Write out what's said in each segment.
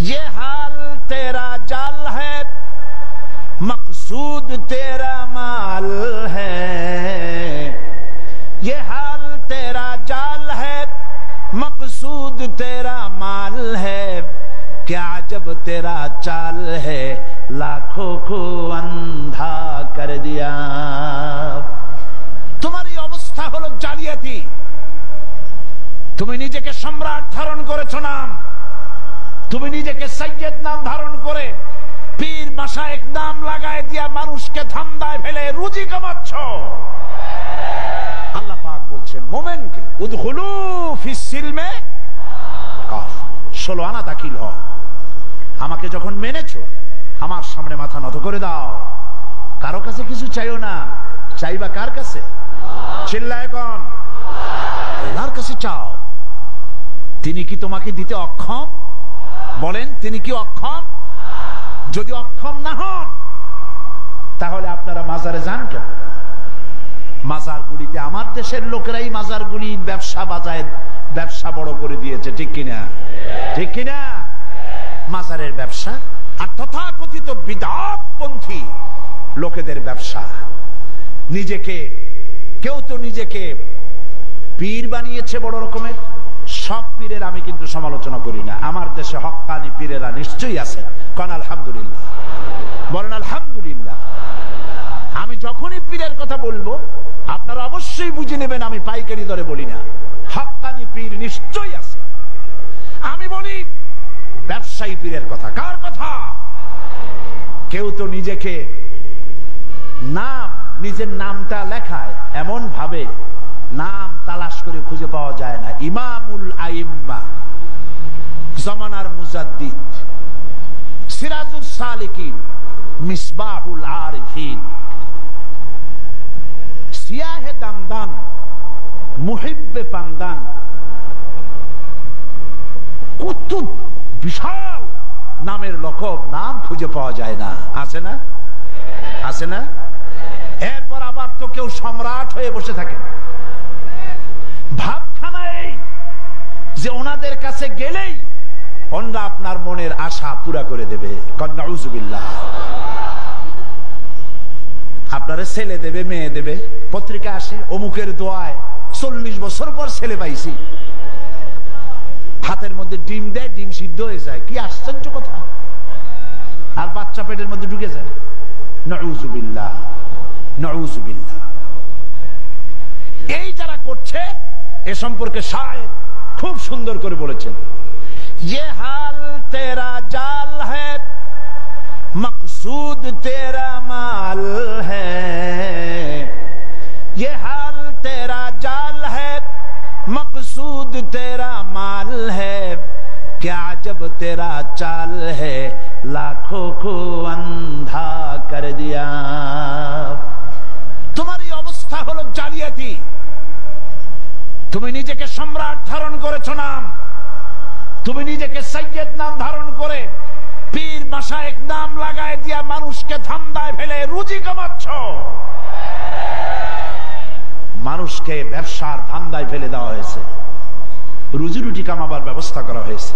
ये हाल तेरा जाल है, मकसूद तेरा माल है। ये हाल तेरा जाल है, मकसूद तेरा माल है। क्या जब तेरा चाल है, लाखों को अंधा कर दिया। तुम्हारी अवस्था हलो জালিয়াতি। তুমি নিজেকে সম্রাট ধারণ করেছো নাম, তুমি নিজেকে সৈয়দ নাম ধারণ করে পীর মাশায়েখ নাম লাগায় দিয়া মানুষকে ধান্দায় ফেলে রুজি কামাচ্ছ। আল্লাহ পাক বলছেন মুমিনকে উদখুলু ফিস সিলমে কাফ, 16 আনা দাখিল হও। আমাকে যখন মেনেছো, আমার সামনে মাথা নত করে দাও। কারো কাছে কিছু চাইও না, চাইবা কার কাছে? চিল্লায় কোন? আল্লাহর কাছে চাও। তিনি কি তোমাকে দিতে অক্ষম? বলেন তিনি কি অক্ষম? যদি অক্ষম না হন তাহলে আপনারা মাজারে যান কেন? মাজারগুলিতে আমার দেশের লোকেরাই মাজারগুলি ব্যবসা বড় করে দিয়েছে, ঠিক কিনা? ঠিক কিনা? মাজারের ব্যবসা আর তথাকথিত বিদআতপন্থী লোকেদের ব্যবসা। কেউ তো নিজেকে পীর বানিয়েছে বড় রকমের। সব পীরের আমি কিন্তু সমালোচনা করি না, আমার দেশে হক্কানি পীরেরা নিশ্চয়ই আছে। কারণ আলহামদুলিল্লাহ, বলেন আলহামদুলিল্লাহ। আমি যখনই পীরের কথা বলবো আপনারা অবশ্যই বুঝে নেবেন আমি পাইকারি দরে বলি না, হক্কানি পীর নিশ্চয়ই আছে। আমি বলি ব্যবসায়ী পীরের কথা। কার কথা? কেউ তো নিজের নামটা লেখায় এমন ভাবে নাম তালাশ করে খুঁজে পাওয়া যায় না। ইমামুল আইম্মা, জামানার মুজাদ্দিদ, সিরাজুস সালিকিন, মিসবাহুল আরিফিন, সিয়াহে দামদান, মুহিব্বে পান্দান, কত বিশাল নামের লকব, নাম খুঁজে পাওয়া যায় না। আছে না? আছে না? এরপর আবার তো কেউ সম্রাট হয়ে বসে থাকে। ভাবখানা এই যে ওনাদের কাছে গেলেই ওনারা আপনার মনের আশা পুরা করে দেবে। নাউযুবিল্লাহ। আপনারা ছেলে দেবে, মেয়ে দেবে, পত্রিকা আসে অমুকের দোয়ায় 40 বছর পর ছেলে পাইছি। হাতের মধ্যে ডিম দেয়, ডিম সিদ্ধ হয়ে যায়। কি আশ্চর্য কথা! আর বাচ্চা পেটের মধ্যে ঢুকে যায়। নাউযুবিল্লাহ, নাউযুবিল্লাহ। এই যারা করছে এ সম্পর্কে শায়ের খুব সুন্দর করে বলেছেন, ये हाल तेरा जाल है, मकसूद तेरा माल है। ये हाल तेरा जाल है, मकसूद तेरा माल है। क्या जब तेरा चाल है, लाखों को अंधा कर दिया। तुम्हारी अवस्था হলো জালিয়াতি। তুমি নিজেকে সম্রাট ধারণ করেছো নাম, তুমি নিজেকে সৈয়দ নাম ধারণ করে পীর মাশায়েখ নাম লাগায় দিয়া মানুষকে ধান্দায় ফেলে রুজি কামাচ্ছ। মানুষকে ব্যবসার ধান্দায় ফেলে দেওয়া হয়েছে, রুজি রুটি কামাবার ব্যবস্থা করা হয়েছে।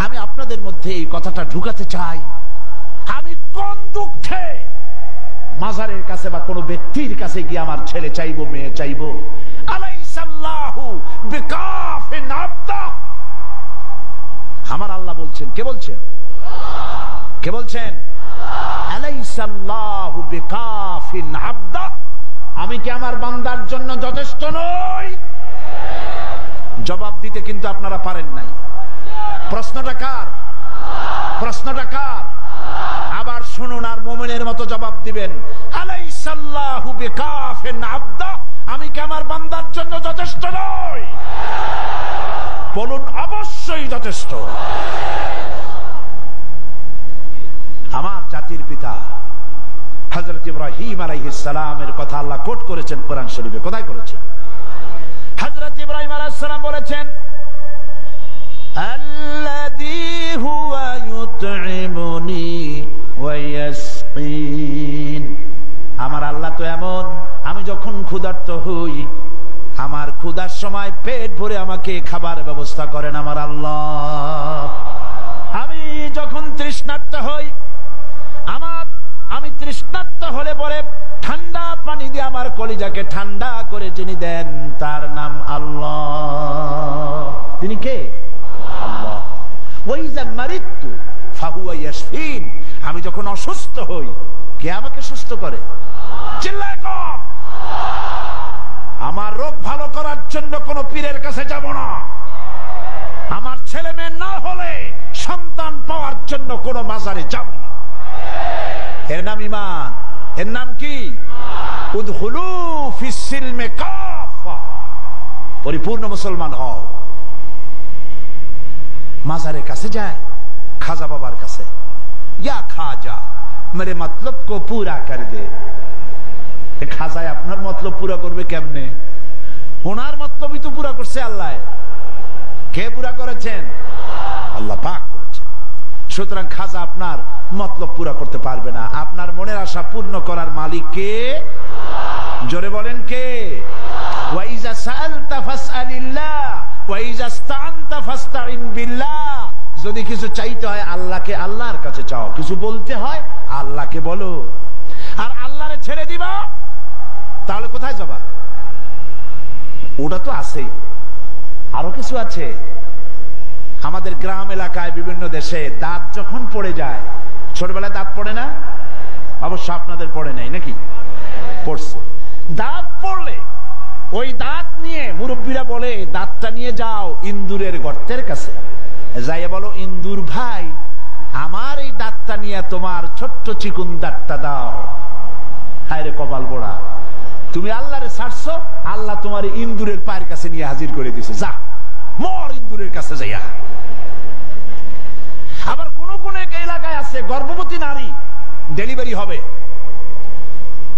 আমি আপনাদের মধ্যে এই কথাটা ঢুকাতে চাই। আমি কোন দুঃখে মাজারের কাছে বা কোনো ব্যক্তির কাছে গিয়ে আমার ছেলে চাইবো, মেয়ে চাইবো? আলাইসাল্লাহু বিকাফিন আবদা। আমার আল্লাহ বলছেন। কে বলছেন? কে বলছেন? আলাইসাল্লাহু বিকাফিন আবদা। আমি কি আমার বান্দার জন্য যথেষ্ট নই? জবাব দিতে কিন্তু আপনারা পারেন নাই। প্রশ্নটা কার? প্রশ্নটা কার? আবার শুনুন আর মুমিনের মতো জবাব দিবেন। আলাইসাল্লাহু বিকাফিন আবদা। আমি কি আমার বান্দার জন্য যথেষ্ট নই? বলুন অবশ্যই যথেষ্ট। আমার জাতির পিতা হযরত ইব্রাহিম আলাইহিস সালামের কথা আল্লাহ কোট করেছেন কোরআন শরীফে। কোথায় করেছেন? হযরত ইব্রাহিম আলাইহিস সালাম বলেছেন, আল্লাযী হুয়া ইউতঈমুনি ওয়া ইয়াসকিন। আমার আল্লাহ তো এমন, আমি যখন ক্ষুধার্ত হই, আমার ক্ষুধার সময় পেট ভরে আমাকে খাবার ব্যবস্থা করেন আমার আল্লাহ। আমার কলিজাকে ঠান্ডা করে যিনি দেন তার নাম আল্লাহ। তিনি কে? আল্লাহ। ওয়াইজা মারিতু ফাহুয়া ইয়াশফিন, আমি যখন অসুস্থ হই কে আমাকে সুস্থ করে? চিল্লায় কর। আমার রোগ ভালো করার জন্য কোন পীরের কাছে যাব না। আমার ছেলে মেয়ে না হলে সন্তান পাওয়ার জন্য কোন মাজারে যাব না। এর নাম ঈমান। এর নাম কি? উদখুলু ফিস সিলমে কাফা, পরিপূর্ণ মুসলমান হও। মাজারের কাছে যায়, খাজা বাবার কাছে, ইয়া খাজা মেরে মতলব কো পুরা কর দে। খাজায় আপনার মতলব পুরা করবে কেমনে? ওনার মতলবই তো পুরা করছে আল্লাহ। কে পুরা করেছেন? আল্লাহ পাক করেছেন। সুতরাং খাজা আপনার মতলব পুরা করতে পারবে না। আপনার মনের আশা পূর্ণ করার মালিক কে? জোরে বলেন কে? ওয়াইজা সাআলতা ফাসআলিল্লাহ ওয়াইজা ইসতাআনতা ফাসতাইন বিল্লাহ। যদি কিছু চাইতে হয় আল্লাহকে, আল্লাহর কাছে চাও। কিছু বলতে হয় আল্লাহকে বলো। আর আল্লাহরে ছেড়ে দিবা তাহলে কোথায় যাবা? ওটা তো আছেই, আরো কিছু আছে। আমাদের গ্রাম এলাকায় বিভিন্ন দেশে দাঁত যখন পড়ে যায়, ছোটবেলায় দাঁত পড়ে না? অবশ্য আপনাদের পড়ে নাই নাকি? পড়ছে। দাঁত পড়লে ওই দাঁত নিয়ে মুরব্বীরা বলে দাঁতটা নিয়ে যাও ইন্দুরের গর্তের কাছে, যাইয়া বলো ইন্দুর ভাই আমার এই দাঁতটা নিয়ে তোমার ছোট্ট চিকুন দাঁতটা দাও। হায় রে কপাল পোড়া, তুমি আল্লাহরে ছাড়ছো, আল্লাহ তোমার ইন্দুরের পায়ের কাছে নিয়ে হাজির করে দিছে। যা মর ইন্দুরের কাছে যাইয়া। আবার কোন কোন এলাকায় আছে গর্ভবতী নারী ডেলিভারি হবে,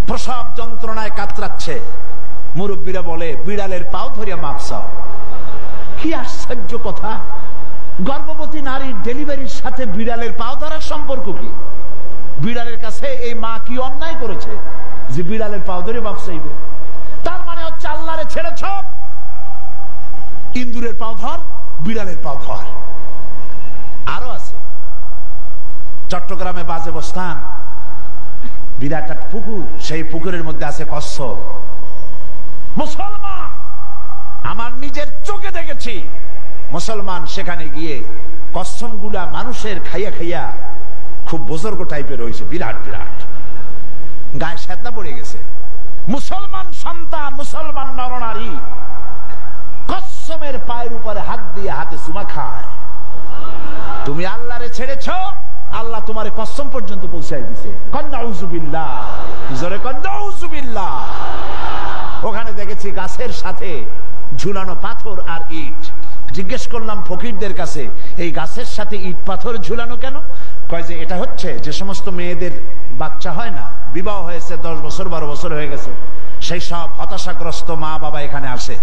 প্রসব যন্ত্রণায় কাতরাচ্ছে, মুরব্বীরা বলে বিড়ালের পাও ধরিয়া মাপ চাও। কি আশ্চর্য কথা! গর্ভবতী নারীর ডেলিভারির সাথে বিড়ালের পাও ধরার সম্পর্ক কি? বিড়ালের কাছে এই মা কি অন্যায় করেছে যে বিড়ালের পাও ধরে মাপ চাইবে? তার মানে হচ্ছে আল্লাহরে ছেড়েছ, ইন্দুরের পাও ধর, বিড়ালের পাও ধর। আরো আছে চট্টগ্রামে বাজে বস্তান, বিরাট এক পুকুর, সেই পুকুরের মধ্যে আছে কচ্ছপ। মুসলমান, আমার নিজের চোখে দেখেছি মুসলমান সেখানে গিয়ে কচ্ছপ গুলা মানুষের খাইয়া খাইয়া খুব বুজুর্গ টাইপের হয়েছে, বিরাট বিরাট, গায়ে শ্বেতলা পড়ে গেছে। মুসলমান সন্তান, মুসলমান নরনারী কচ্ছপের পায়ের উপরে হাত দিয়ে হাতে চুমা খায়। তুমি আল্লাহরে ছেড়েছ, আল্লাহ তোমার কসম পর্যন্ত পৌঁছায় দিছে। নাউযুবিল্লাহ, জোরে কন নাউযুবিল্লাহ। ওখানে দেখেছি গাছের সাথে ঝুলানো পাথর আর ইট। জিজ্ঞেস করলাম ফকিরদের কাছে, এই গাছের সাথে ইট পাথর ঝুলানো কেন? কয় যে এটা হচ্ছে যে সমস্ত মেয়েদের বাচ্চা হয় না, বিবাহ হয়েছে 10 বছর 12 বছর হয়ে গেছে, সেই সব হতাশাগ্রস্ত মা বাবা এখানে আসে,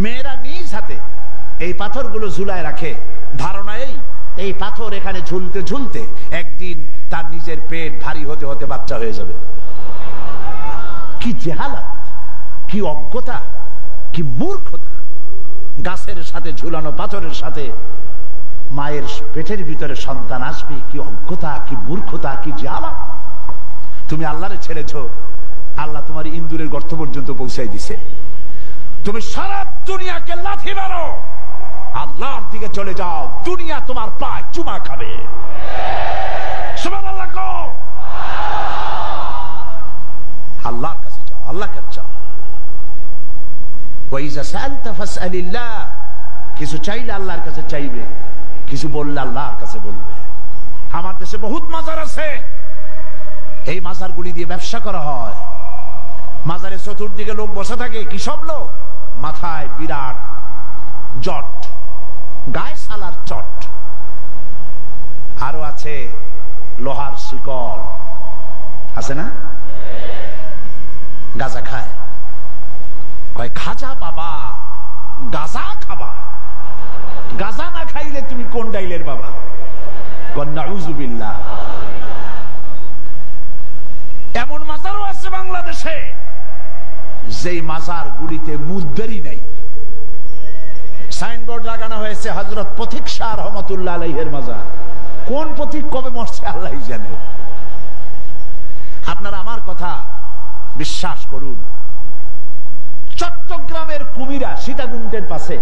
মেয়েরা নিজ হাতে এই পাথরগুলো ঝুলায় রাখে, ধারণা এই পাথর এখানে ঝুলতে ঝুলতে একদিন তার নিজের পেট ভারী হতে হতে বাচ্চা হয়ে যাবে। কি জেহালাত, কি অজ্ঞতা, কি মূর্খতা! গাছের সাথে ঝুলানো পাথরের সাথে মায়ের পেটের ভিতরে সন্তান আসবে, কি অজ্ঞতা, কি মূর্খতা, কি জেহালাত! তুমি আল্লাহরে ছেড়েছ, আল্লাহ তোমার ইন্দুরের গর্ত পর্যন্ত পৌঁছাই দিছে। তুমি সারা দুনিয়াকে লাথি মারো, আল্লাহর দিকে চলে যাও, দুনিয়া তোমার পায়ে চুমা খাবে। সুবহানাল্লাহ কও। আল্লাহর কাছে যাও, আল্লাহর কাছে যাও। ওয়াইজা সাআলতা ফাসআলিল্লাহ, কিছু চাইলে আল্লাহর কাছে চাইবে, কিছু বললে আল্লাহর কাছে বলবে। আমার দেশে বহুত মাজার আছে, এই মাজারগুলি দিয়ে ব্যবসা করা হয়। মাজারের চতুর্দিকে লোক বসে থাকে, কি সব লোক? মাথায় বিরাট জট, গায়ে সালার চট, আরো আছে লোহার শিকল, আছে না? গাঁজা খায়। কয় খাজা বাবা গাঁজা খাবা, গাঁজা না খাইলে তুমি কোন ডাইলের বাবা? নাউযুবিল্লাহ। এমন মাজারও আছে বাংলাদেশে যেই মাজার গুলিতে মুদ্দারি নাই, সাইনবোর্ড লাগানো হয়েছে হযরত পথিক শাহ রহমাতুল্লাহ আলাইহির মাজার। কোন পথিক কবে মরছে আল্লাহই জানে। আপনারা আমার কথা বিশ্বাস করুন, চট্টগ্রামের কুমিরা সীতাকুণ্ডের পাশে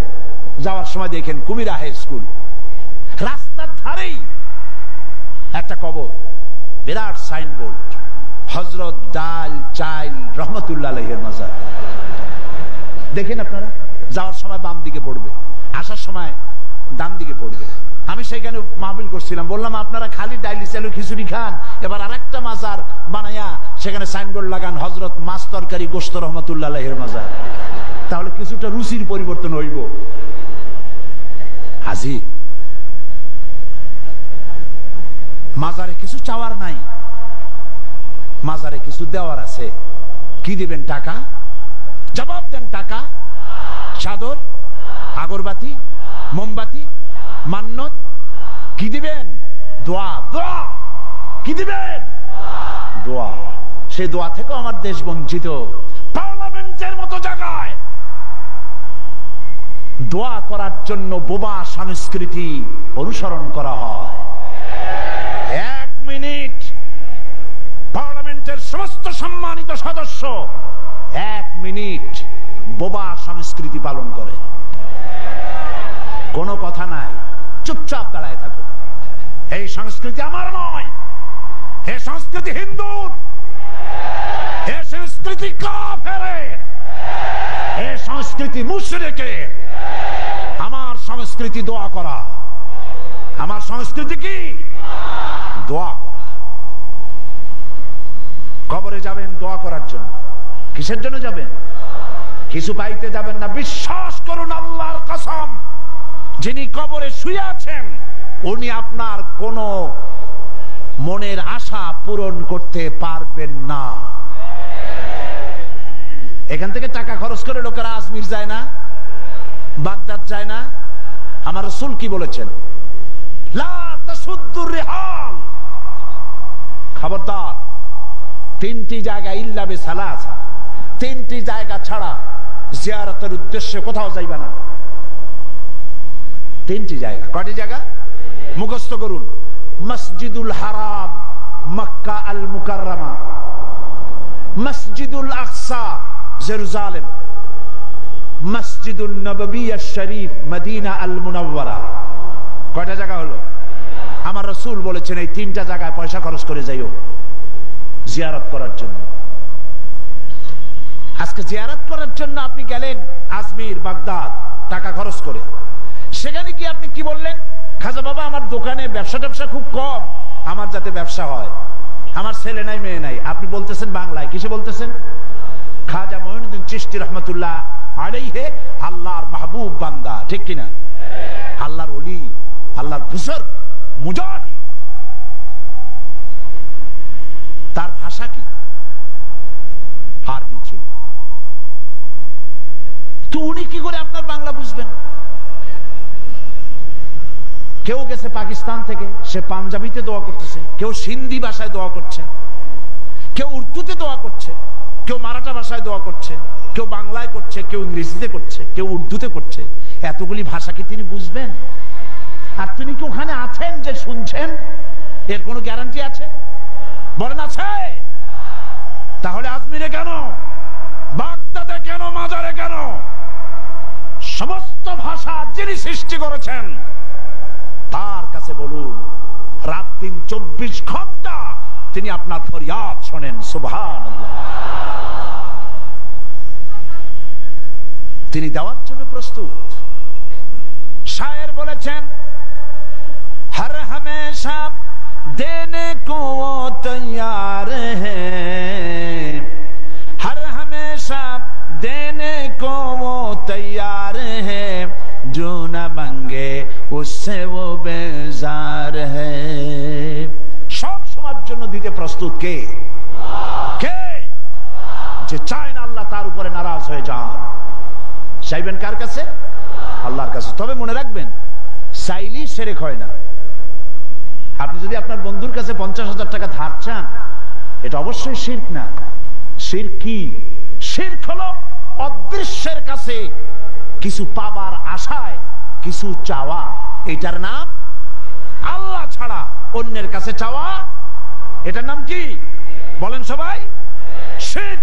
যাওয়ার সময় দেখেন কুমিরা হাই স্কুল, রাস্তার ধারেই একটা কবর, বিরাট সাইনবোর্ড, হযরত ডাল চাইল রহমতুল্লাহ আলাইহির মাজার। দেখেন আপনারা, যাওয়ার সময় বাম দিকে পড়বে, আসার সময় ডান দিকে পড়বে। আমি সেখানে মাহফিল করছিলাম, বললাম আপনারা খালি ডাইলি চালু খিচুড়ি খান, এবার আরেকটা মাজার বানায়া সেখানে সাইনবোর্ড লাগান হযরত মাছ তরকারি গোশত রহমতুল্লাহ আলাইহির মাজার, তাহলে কিছুটা রুচির পরিবর্তন হইব। হাজি মাজারে কিছু চাওয়ার নাই, মাজারে কিছু দেওয়ার আছে। কি দিবেন? টাকা। জবাব দেন। টাকা, চাদর, আগরবাতি, মোমবাতি, মান্নত। কি দিবেন? দোয়া। দোয়া কি দিবেন? দোয়া। সেই দোয়া থেকেও আমার দেশ বঞ্চিত। পার্লামেন্টের মতো জায়গায় দোয়া করার জন্য বোবা সংস্কৃতি অনুসরণ করা হয়। 1 মিনিট পার্লামেন্টের সমস্ত সম্মানিত সদস্য 1 মিনিট বোবা সংস্কৃতি পালন করে। কোনো কথা নাই, চুপচাপ দাঁড়ায় থাকো। এই সংস্কৃতি আমার নয়, এই সংস্কৃতি হিন্দুর, এই সংস্কৃতি কাফেরের, এই সংস্কৃতি মুশরিকের। আমার সংস্কৃতি দোয়া করা। আমার সংস্কৃতি কি? দোয়া করা। কবরে যাবেন দোয়া করার জন্য। কিসের জন্য যাবেন? কিছু পাইতে যাবেন না। বিশ্বাস করুন আল্লাহর কসম, যিনি কবরে শুয়ে আছেন উনি আপনার কোন মনের আশা পূরণ করতে পারবেন না। এখান থেকে টাকা খরচ করে লোকেরা আজমির যায় না, বাগদাদ যায় না। আমার রাসূল কি বলেছেন? লা তাসুদ্দুর রিহাল, খবরদার 3টি জায়গা ইল্লা বিসালাসা, 3টি জায়গা ছাড়া জিয়ারতের উদ্দেশ্যে কোথাও যাইবা না। 3টি জায়গা। কয়টি জায়গা? মুখস্থ করুন। মসজিদুল হারাম মক্কা আল মুকাররমা, মসজিদুল আকসা জেরুজালেম, মসজিদুল নববী শরীফ মদিনা আল মুনাওয়ারা। কয়টা জায়গা হলো? আমার রাসূল বলেছেন এই 3টা জায়গায় পয়সা খরচ করে যাইও জিয়ারত করার জন্য। আজকে জিয়ারত করার জন্য আপনি গেলেন আজমির, বাগদাদ, টাকা খরচ করে। সেখানে কি আপনি কি বললেন? খাজা বাবা আমার দোকানে ব্যবসা খুব কম, আমার যাতে ব্যবসা হয়, আমার ছেলে নাই মেয়ে নাই। আপনি বলতেছেন বাংলায়, কিসে বলতেছেন? খাজা মঈনুদ্দিন চিশতি রহমতুল্লাহ আলাইহি আল্লাহর মাহবুব বান্দা, ঠিক কিনা? আল্লাহর ওলি, আল্লাহর বুজুর্গ, মুজাহিদ। তার ভাষা কি? আরবি ছিল। তো উনি কি করে আপনার বাংলা বুঝবেন? কেউ গেছে পাকিস্তান থেকে, সে পাঞ্জাবিতে দোয়া করতেছে, কেউ সিন্ধি ভাষায় দোয়া করছে, কেউ উর্দুতে দোয়া করছে, কেউ মারাঠা ভাষায় দোয়া করছে, কেউ বাংলায় করছে, কেউ ইংরেজিতে করছে, কেউ উর্দুতে করছে। এতগুলি ভাষা কি তিনি বুঝবেন? আর তিনি কি ওখানে আছেন যে শুনছেন? এর কোনো গ্যারান্টি আছে? বলেন আছে? তাহলে আজমিরে কেন, বাগদাদে কেন, মাজারে কেন? সমস্ত ভাষা যিনি সৃষ্টি করেছেন তার কাছে বলুন, রাত দিন 24 ঘন্টা তিনি আপনার ফরিয়াদ শোনেন। সুবহানাল্লাহ। তিনি দেওয়ার জন্য প্রস্তুত। শায়ের বলেছেন, হর হমেশা দেনে কো তৈয়ার হ্যায়, হর হমেশা দেনে কো তৈয়ার হ্যায়, जो न मांगे उससे वो बेजार है। সব সময়ের জন্য দিতে প্রস্তুত কে? কে? যে চায় না আল্লাহ তার উপরে নারাজ হয়ে যান। চাইবেন কার কাছে? আল্লাহর কাছে। তবে মনে রাখবেন, চাইলেই শিরক হয় না। আপনি যদি আপনার বন্ধুর কাছে 50,000 টাকা ধার চান, এটা অবশ্যই শিরক না। শিরক কি? শিরক হলো অদৃশ্যের কাছে কিছু পাবার আশায় কিছু চাওয়া। এটার নাম আল্লাহ ছাড়া অন্যের কাছে চাওয়া। এটার নাম কি? বলেন সবাই। শিরক।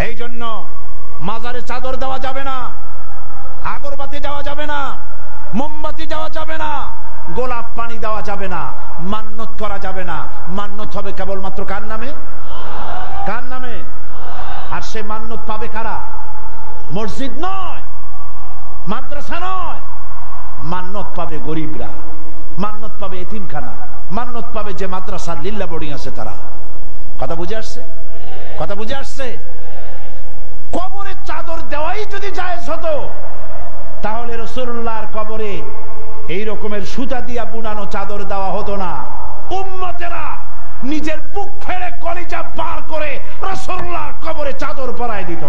এই জন্য মাজারে চাদর দেওয়া যাবে না, আগরবাতি দেওয়া যাবে না, মোমবাতি দেওয়া যাবে না, গোলাপ পানি দেওয়া যাবে না, মান্নত করা যাবে না। মান্নত হবে কেবলমাত্র কার নামে? কার নামে? আর সে মান্নত পাবে কারা? মসজিদ নয়, মাদ্রাসা নয়, মান্নত পাবে গরিবরা, মান্নত পাবে এতিমখানা, মান্নত পাবে যে মাদ্রাসার লিল্লা বোর্ডিং আছে তারা। কথা বুঝে আসছে? কথা বুঝে আসছে? কবরে চাদর দেওয়াই যদি জায়েজ হতো তাহলে রাসূলুল্লাহর কবরে এই রকমের সুতা দিয়া বুনানো চাদর দেওয়া হতো না। উম্মতেরা নিজের বুক ফেড়ে কলিজা বার করে রাসূলুল্লাহর কবরে চাদর পরায় দিত।